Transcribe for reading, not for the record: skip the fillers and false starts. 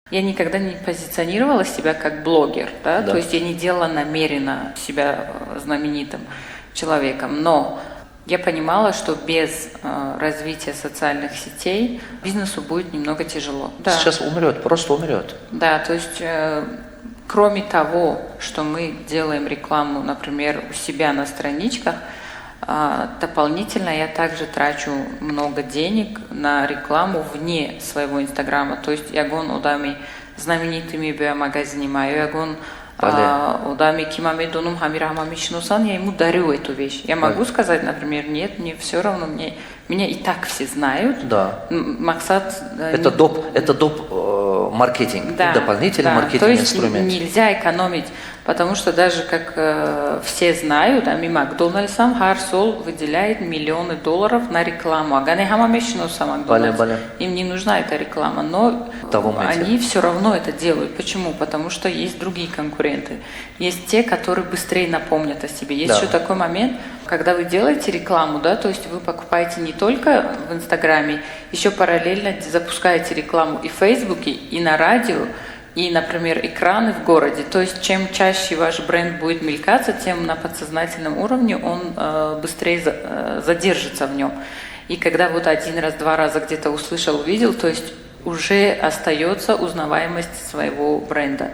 Я никогда не позиционировала себя как блогер, да? Да. То есть я не делала намеренно себя знаменитым человеком, но я понимала, что без развития социальных сетей бизнесу будет немного тяжело. Да. Сейчас умрет, просто умрет. Да, то есть кроме того, что мы делаем рекламу, например, у себя на страничках, дополнительно я также трачу много денег на рекламу вне своего инстаграма. То есть я гон удами знаменитыми биомагазинами, я гон удами кимаме дунум хамира хамамишнусан, я ему дарю эту вещь. Я могу сказать, например, нет, мне все равно, меня и так все знают. Да. Максат... Это доп. Маркетинг, да, дополнительный да. маркетинговый То есть инструмент. Нельзя экономить, потому что даже как все знают, ами Макдональдсам Харсол выделяет миллионы долларов на рекламу. Агане хамамешнуса Макдональдс. Им не нужна эта реклама, но они все равно это делают. Почему? Потому что есть другие конкуренты. Есть те, которые быстрее напомнят о себе. Есть еще такой момент, когда вы делаете рекламу, да, то есть вы покупаете не только в Инстаграме, еще параллельно запускаете рекламу и в Фейсбуке, и на радио, и, например, экраны в городе. То есть чем чаще ваш бренд будет мелькаться, тем на подсознательном уровне он быстрее задержится в нем. И когда вот один раз, два раза где-то услышал, увидел, то есть уже остается узнаваемость своего бренда.